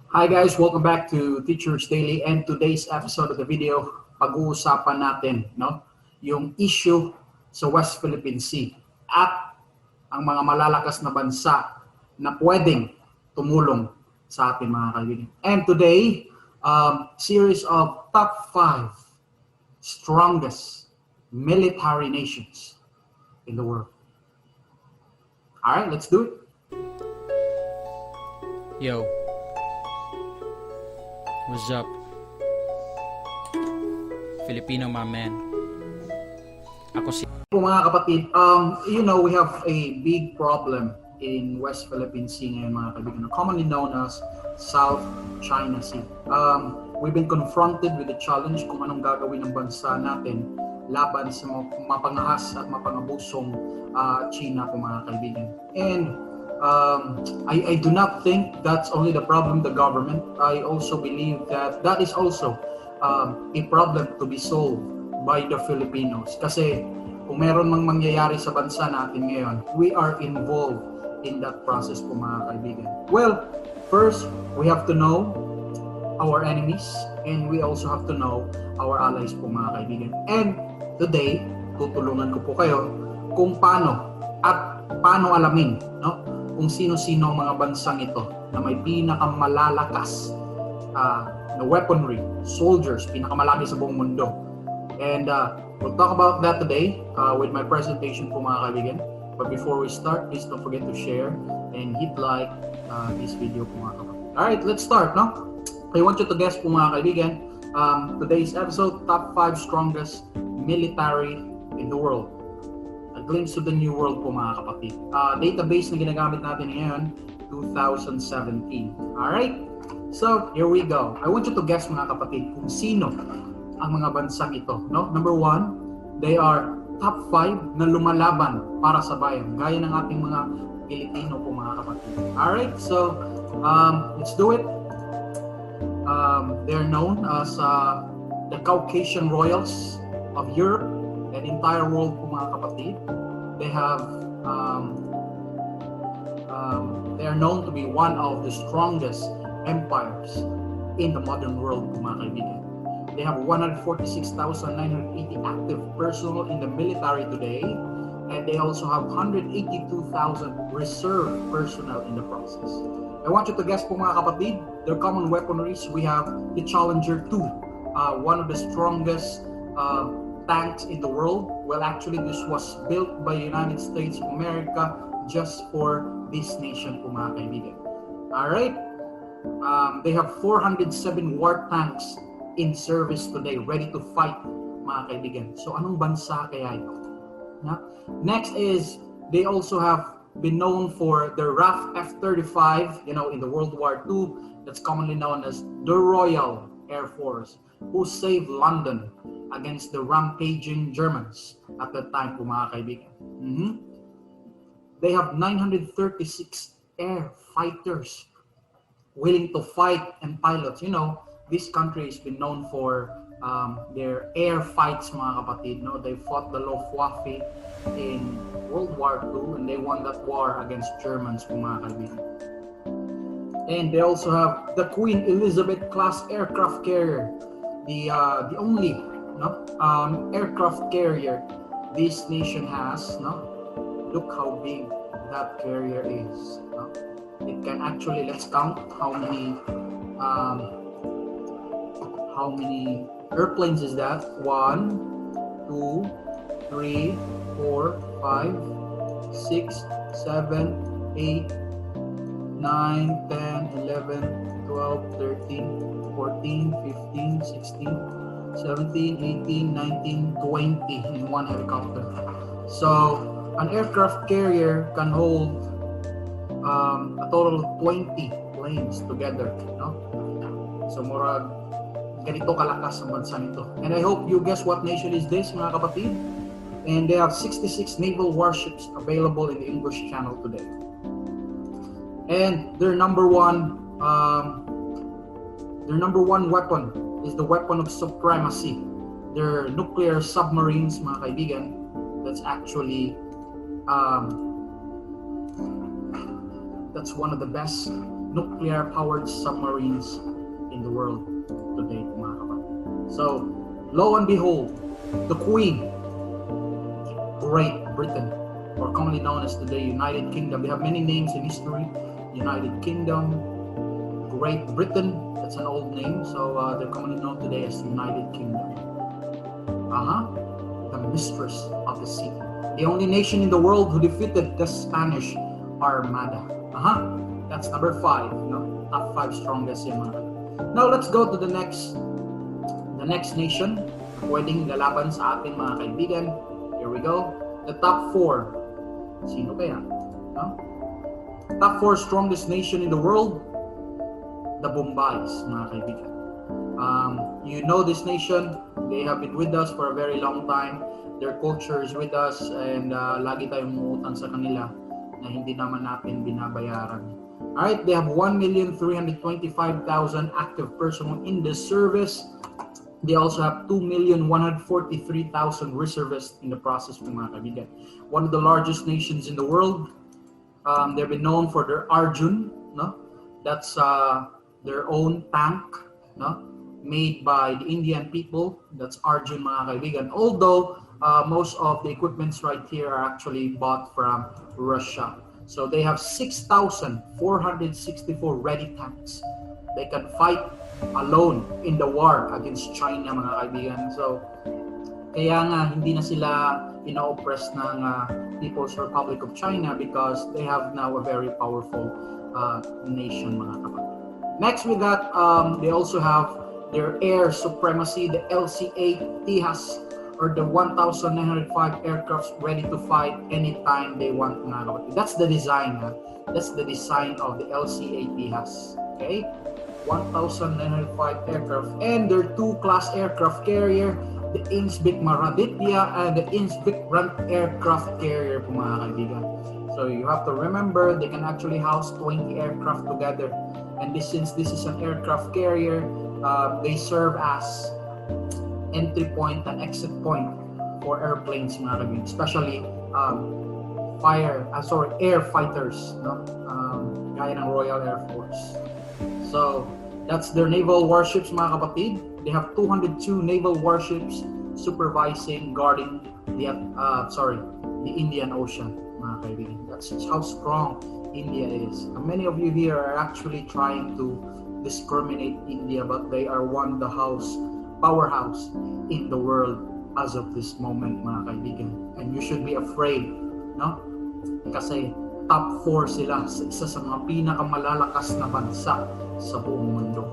Hi guys, welcome back to Teachers Daily, and today's episode of the video, pag-uusapan natin yung issue sa West Philippine Sea at ang mga malalakas na bansa na pwedeng tumulong sa atin mga kaibigan. And today, series of top 5 strongest military nations in the world. All right, let's do it. Yo, what's up? Filipino my man. Ako si Po mga kapatid, we have a big problem in West Philippine Sea ngayon mga kaibigan, commonly known as South China Sea. We've been confronted with the challenge kung anong gagawin ng bansa natin laban sa mapangahas at mapangabusong China po mga kaibigan. And I do not think that's only the problem of the government. I also believe that is also a problem to be solved by the Filipinos. Kasi kung meron mang mangyayari sa bansa natin ngayon, we are involved in that process po mga kaibigan. Well, first, we have to know our enemies and we also have to know our allies po mga kaibigan. And today, tutulungan ko po kayo kung paano alamin kung sino-sino ang mga bansang ito na may pinakamalalakas na weaponry, soldiers, pinakamalaki sa buong mundo. And we'll talk about that today with my presentation po mga kaibigan. But before we start, please don't forget to share and hit like this video po mga kapatid. Alright, let's start. I want you to guess po mga kaibigan, today's episode, top 5 strongest military in the world. A glimpse of the new world po mga kapatid. Database na ginagamit natin ngayon, 2017. Alright? So, here we go. I want you to guess mga kapatid kung sino ang mga bansang ito. Number 1, they are top 5 na lumalaban para sa bayan. Gaya ng ating mga Pilipino po mga kapatid. Alright? So, let's do it. They're known as the Caucasian Royals of Europe and entire world po mga kapatid. They have they are known to be one of the strongest empires in the modern world po mga kaibigan. They have 146,980 active personnel in the military today, and they also have 182,000 reserve personnel in the process. I want you to guess po mga kapatid, their common weaponries. We have the Challenger 2, one of the strongest tanks in the world. Well, actually, this was built by the United States of America just for this nation po mga kaibigan. Alright? They have 407 war tanks in service today, ready to fight mga kaibigan. So, anong bansa kaya ito? Next is, they also have been known for the RAF F-35, in the World War II, that's commonly known as the Royal Air Force, who saved London against the rampaging Germans at that time po mga kaibigan. They have 936 air fighters willing to fight, and pilots. This country has been known for their air fights mga kapatid. They fought the Luftwaffe in World War II and they won that war against Germans mga kaibigan. And they also have the Queen Elizabeth class aircraft carrier, the only aircraft carrier this nation has. Look how big that carrier is. It can actually, let's count how many airplanes is that? 1, 2, 3, 4, 5, 6, 7, 8, 9, 10, 11, 12, 13, 14, 15, 16, 17, 18, 19, 20 in one helicopter. So, an aircraft carrier can hold a total of 20 planes together. So, murag ganito kalakas ang bansa nito. And I hope you guess what nation is this mga kapatid. And they have 66 naval warships available in the English Channel today. And their number one weapon is the weapon of supremacy. Their nuclear submarines mga kaibigan, that's actually that's one of the best nuclear-powered submarines in the world today, mga kapatid. So, lo and behold, the Queen, Great Britain, or commonly known as today United Kingdom. They have many names in history. United Kingdom, Great Britain, that's an old name, so they're commonly known today as United Kingdom. The mistress of the sea. The only nation in the world who defeated the Spanish Armada. That's number 5. Top 5 strongest yan, mga kapatid. Now let's go to the next nation pwedeng lalaban sa ating mga kaibigan. Here we go. The top 4. Sino kaya? Top 4 strongest nation in the world, the Bombay's, mga kaibigan. You know this nation, they have been with us for a very long time. Their culture is with us, and lagi tayong umuutang sa kanila na hindi naman natin binabayaran. Alright, they have 1,325,000 active personnel in the service. They also have 2,143,000 reservists in the process, mga kaibigan. One of the largest nations in the world. They've been known for their Arjun, that's their own tank, made by the Indian people. That's Arjun, mga kaibigan. Although most of the equipments right here are actually bought from Russia. So they have 6,464 ready tanks. They can fight alone in the war against China, mga kaibigan. So kaya nga hindi na sila ina-oppress ng People's Republic of China because they have now a very powerful nation, mga kapatid. Next we got, they also have their air supremacy, the LCA Tihas, or the 1,905 aircrafts ready to fight anytime they want, mga kapatid. That's the design. That's the design of the LCA Tihas. Okay? 1,905 aircraft, and their 2-class aircraft carrier, the Innsbruck Maraditya and the Innsbruck Runt aircraft carrier, mga kaibigan. So you have to remember, they can actually house 20 aircraft together. And since this is an aircraft carrier, they serve as entry point and exit point for airplanes, mga kaibigan, especially air fighters, gaya ng Royal Air Force. So that's their naval warships, mga kapatid. They have 202 naval warships guarding the Indian Ocean, mga kaibigan. That's how strong India is. And many of you here are actually trying to discriminate India, but they are the powerhouse in the world as of this moment, mga kaibigan. And you should be afraid, kasi top 4 sila sa isa sa mga pinakamalalakas na bansa sa buong mundo.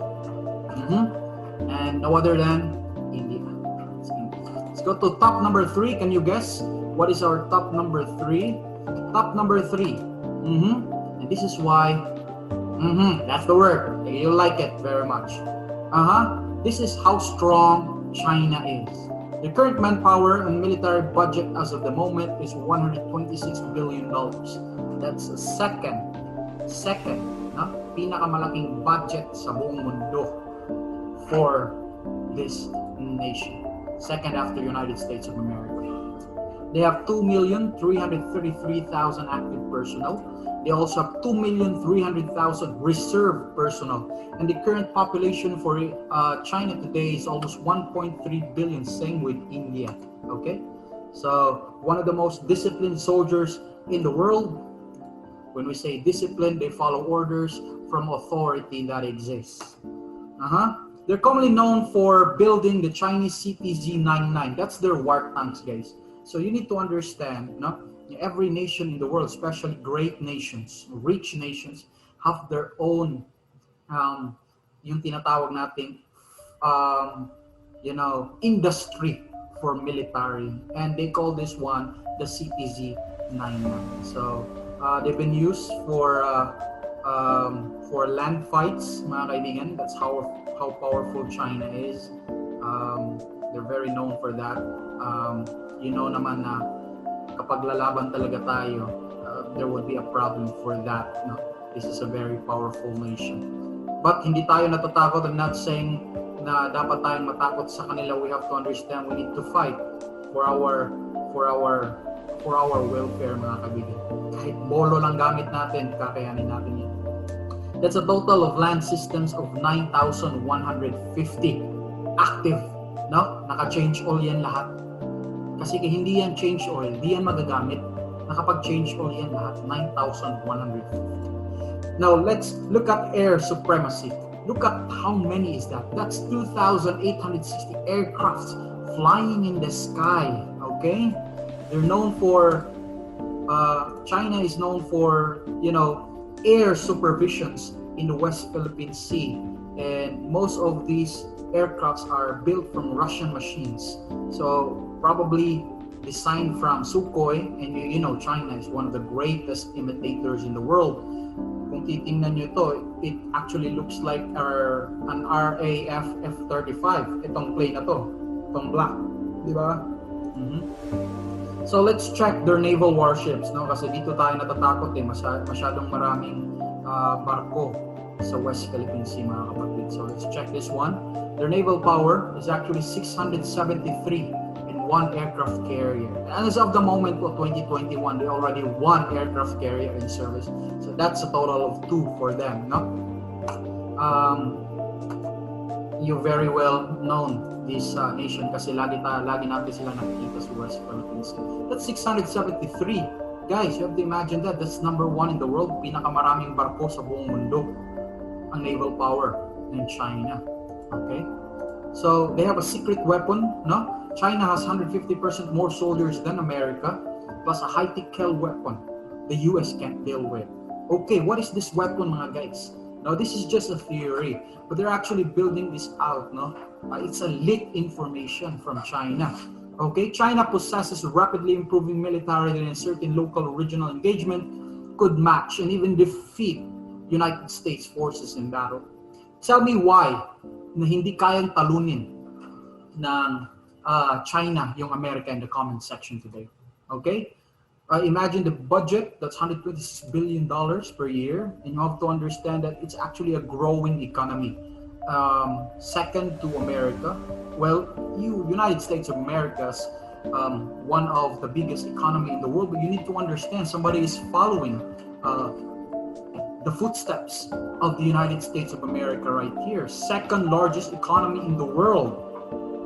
And no other than India. Let's go to top number 3. Can you guess what is our top number 3? Top number 3. And this is why. That's the word. You like it very much. This is how strong China is. The current manpower and military budget as of the moment is $126 billion. That's the second, pinakamalaking budget sa buong mundo for this nation. Second after United States of America. They have 2,333,000 active personnel. They also have 2,300,000 reserve personnel. And the current population for China today is almost 1.3 billion, same with India. Okay? So, one of the most disciplined soldiers in the world. When we say discipline, they follow orders from authority that exists. They're commonly known for building the Chinese CTZ-99. That's their war tanks, guys. So you need to understand, every nation in the world, especially great nations, rich nations, have their own, yung tinatawag nating, industry for military. And they call this one the CTZ-99. So they've been used for land fights, mga kaibigan. That's how powerful China is. They're very known for that. You know naman na kapag lalaban talaga tayo, there would be a problem for that. This is a very powerful nation. But hindi tayo natatakot. I'm not saying na dapat tayong matakot sa kanila. We have to understand we need to fight for our welfare, mga kaibigan. Kahit bolo lang gamit natin, kakayanin natin yan. That's a total of land systems of 9,150 active. No? Naka-change oil yan lahat. Kasi hindi yan change oil, hindi yan magagamit. Nakapag-change oil yan lahat, 9,150. Now, let's look at air supremacy. Look at how many is that. That's 2,860 aircrafts flying in the sky. Okay? They're known for, China is known for, air supervisions in the West Philippine Sea. And most of these aircrafts are built from Russian machines. So probably designed from Sukhoi, and China is one of the greatest imitators in the world. Kung titingnan nyo to, it actually looks like an RAF F-35. Itong plane na to, itong black, di ba? So let's check their naval warships, no? Kasi dito tayo natatakot masyadong maraming barko sa West Philippine Sea, mga kapatid. So let's check this one. Their naval power is actually 673 in one aircraft carrier. And as of the moment of 2021, they already one aircraft carrier in service. So that's a total of 2 for them, no? You very well known this nation kasi lagi natin sila nakikita sa West Philippines. That's 673. Guys, you have to imagine that. That's number 1 in the world. Pinakamaraming barko sa buong mundo ang naval power in China. Okay? So, they have a secret weapon, no? China has 150% more soldiers than America, plus a high-tech weapon the US can't deal with. Okay, what is this weapon, mga guys? Now, this is just a theory, but they're actually building this out, no? It's a leaked information from China. Okay, China possesses rapidly improving military and certain local regional engagement could match and even defeat United States forces in battle. Tell me why na hindi kayang talunin ng China yung America in the comment section today. Okay? Imagine the budget, that's $126 billion per year, and you have to understand that it's actually a growing economy. Second to America. Well, United States of America's one of the biggest economy in the world, but you need to understand somebody is following the footsteps of the United States of America right here. Second largest economy in the world.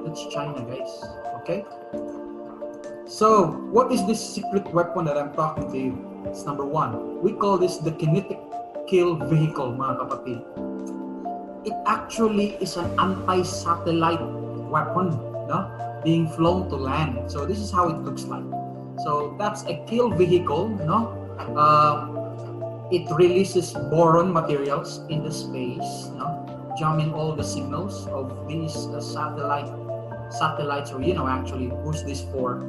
That's China, guys. Okay? So, what is this secret weapon that I'm talking to you? It's number 1. We call this the kinetic kill vehicle, mga kapatid. It actually is an anti-satellite weapon, no? Being flown to land. So this is how it looks like. So that's a kill vehicle, no? It releases boron materials in the space, no? Jamming all the signals of these satellites, or actually who's this for?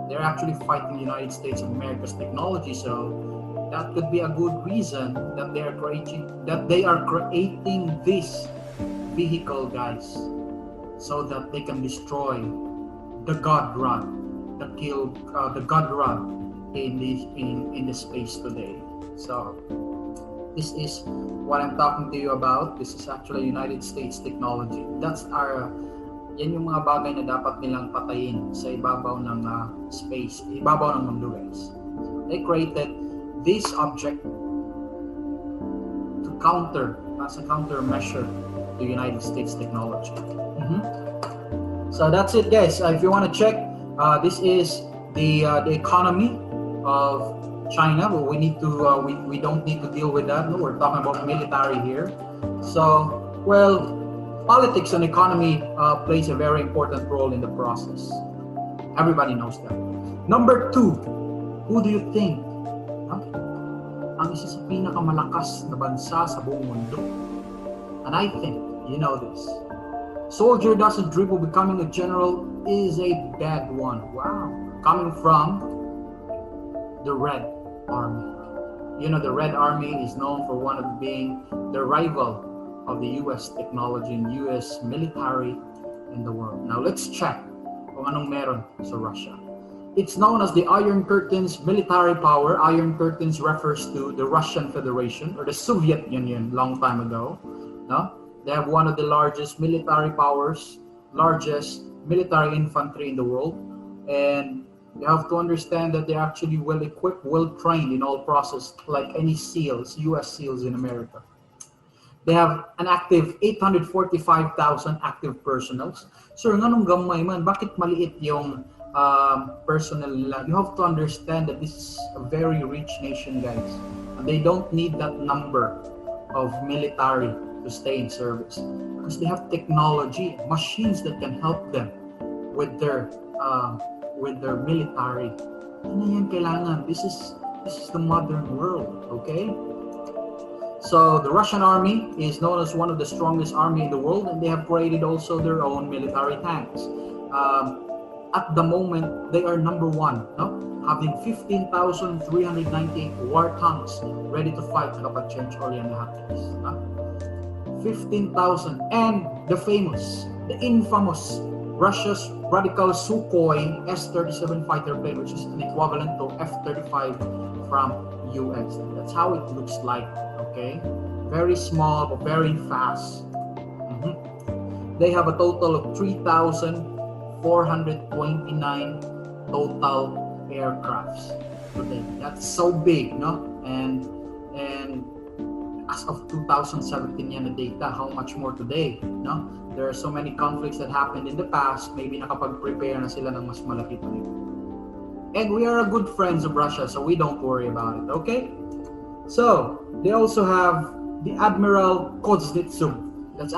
They're actually fighting the United States of America's technology. So that could be a good reason that they are creating this vehicle, guys, so that they can destroy the God Rod, the God Rod in the space today. So this is what I'm talking to you about. This is actually United States technology. That's yan yung mga bagay na dapat nilang patayin sa ibabaw ng space, ibabaw ng mundo, guys. They created this object to counter, as a countermeasure to United States technology. So that's it, guys. If you want to check, this is the economy of China. But we need to we don't need to deal with that. No, we're talking about military here. So, well, politics and economy plays a very important role in the process. Everybody knows that. Number 2, who do you think ang isa sa pinakamalakas na bansa sa buong mundo? And I think you know this. Soldier doesn't dribble, becoming a general is a bad one. Wow. Coming from the Red Army. The Red Army is known for being the rival of the US technology and US military in the world. Now let's check kung anong meron sa Russia. It's known as the Iron Curtain's military power. Iron Curtains refers to the Russian Federation or the Soviet Union long time ago. No? They have one of the largest military powers, largest military infantry in the world, and you have to understand that they're actually well equipped, well trained in all process, like any SEALs, US SEALs in America. They have an active 845,000 active personals. Sir, nganong gamay man? Bakit maliit yung personnel nila? You have to understand that this is a very rich nation, guys. And they don't need that number of military to stay in service because they have technology, machines that can help them with their military. Ano yan kailangan? This is the modern world, okay? So the Russian army is known as one of the strongest army in the world, and they have created also their own military tanks. At the moment, they are number one, no? Having 15,398 war tanks ready to fight kapag change order na happens. 15,000, and the infamous Russia's radical Sukhoi S-37 fighter plane, which is an equivalent to F-35 from US. That's how it looks like. Okay, very small but very fast. They have a total of 3,429 total aircrafts today. That's so big, no? And as of 2017 yan na data, how much more today, no? There are so many conflicts that happened in the past, maybe nakapag-prepare na sila ng mas malaki pa nito. And we are good friends of Russia, so we don't worry about it, okay? So, they also have the Admiral Kuznetsov. That's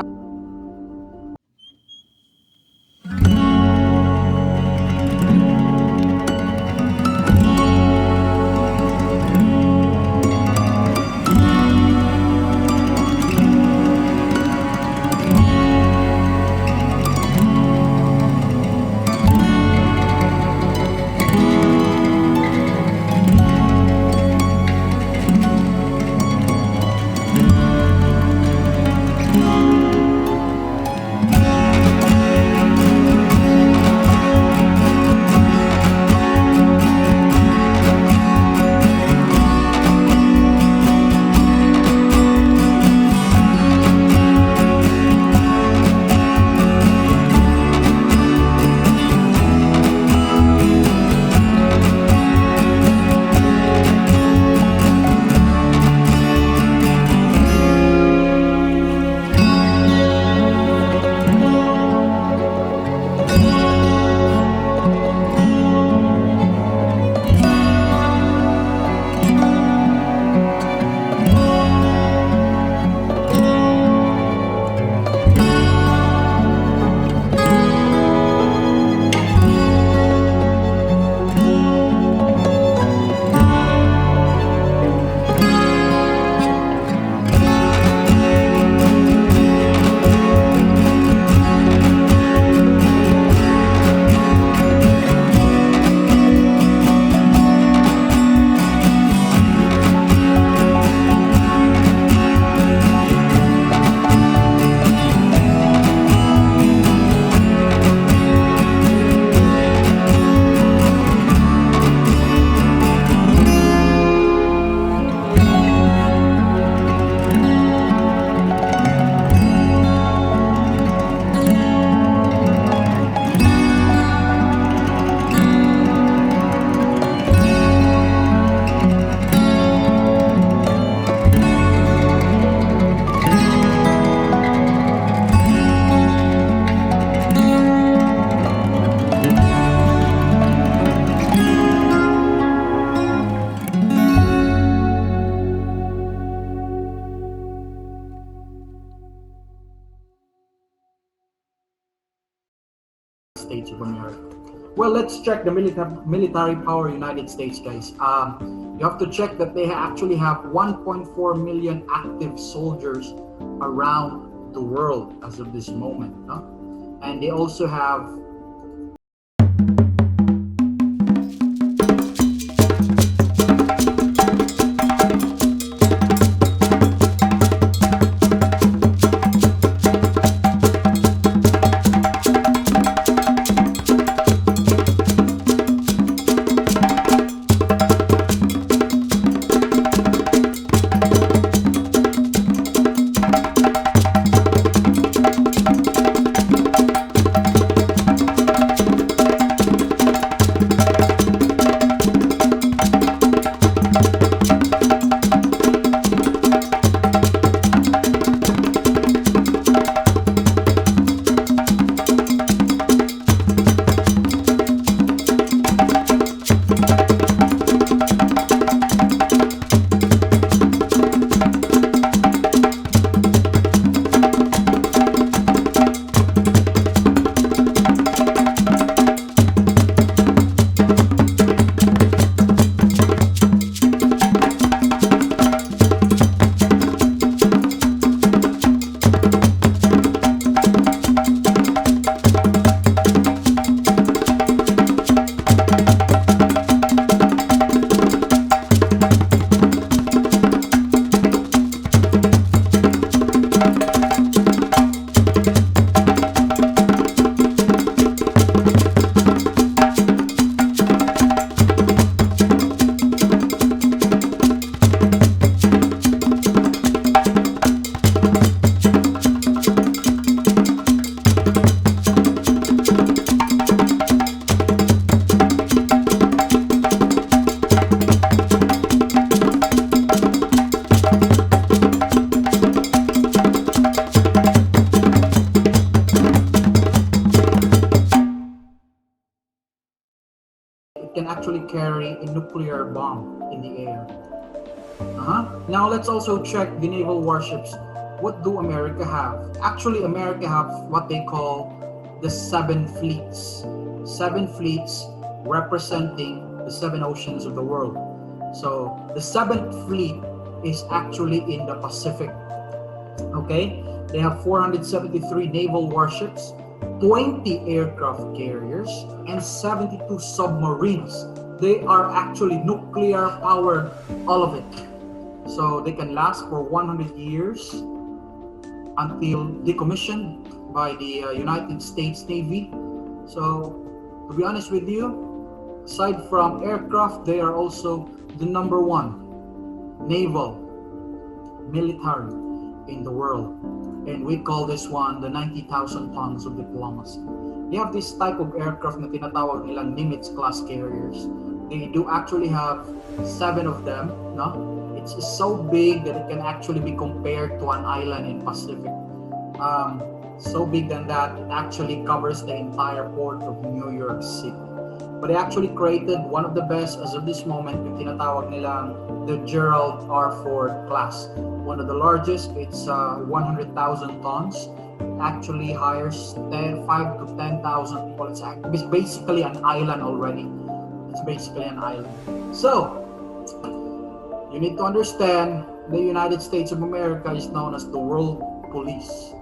States of America. Well, let's check the military power United States, guys. You have to check that they actually have 1.4 million active soldiers around the world as of this moment, no? And they also have a nuclear bomb in the air. Now let's also check the naval warships. What do America have? Actually, America have what they call the 7 fleets. 7 fleets representing the 7 oceans of the world. So the 7th fleet is actually in the Pacific. Okay, they have 473 naval warships, 20 aircraft carriers, and 72 submarines. They are actually nuclear powered, all of it. So they can last for 100 years until decommissioned by the United States Navy. So to be honest with you, aside from aircraft, they are also the number 1 naval military in the world. And we call this one the 90,000 tons of diplomacy. They have this type of aircraft na tinatawag nilang Nimitz class carriers. They do actually have 7 of them. No? It's so big that it can actually be compared to an island in Pacific. So big than that, it actually covers the entire port of New York City. But they actually created one of the best as of this moment, yung tinatawag nilang the Gerald R. Ford class. One of the largest, it's 100,000 tons. It actually hires 5 to 10,000 people. It's basically an island already. It's basically an island. So, you need to understand the United States of America is known as the world police.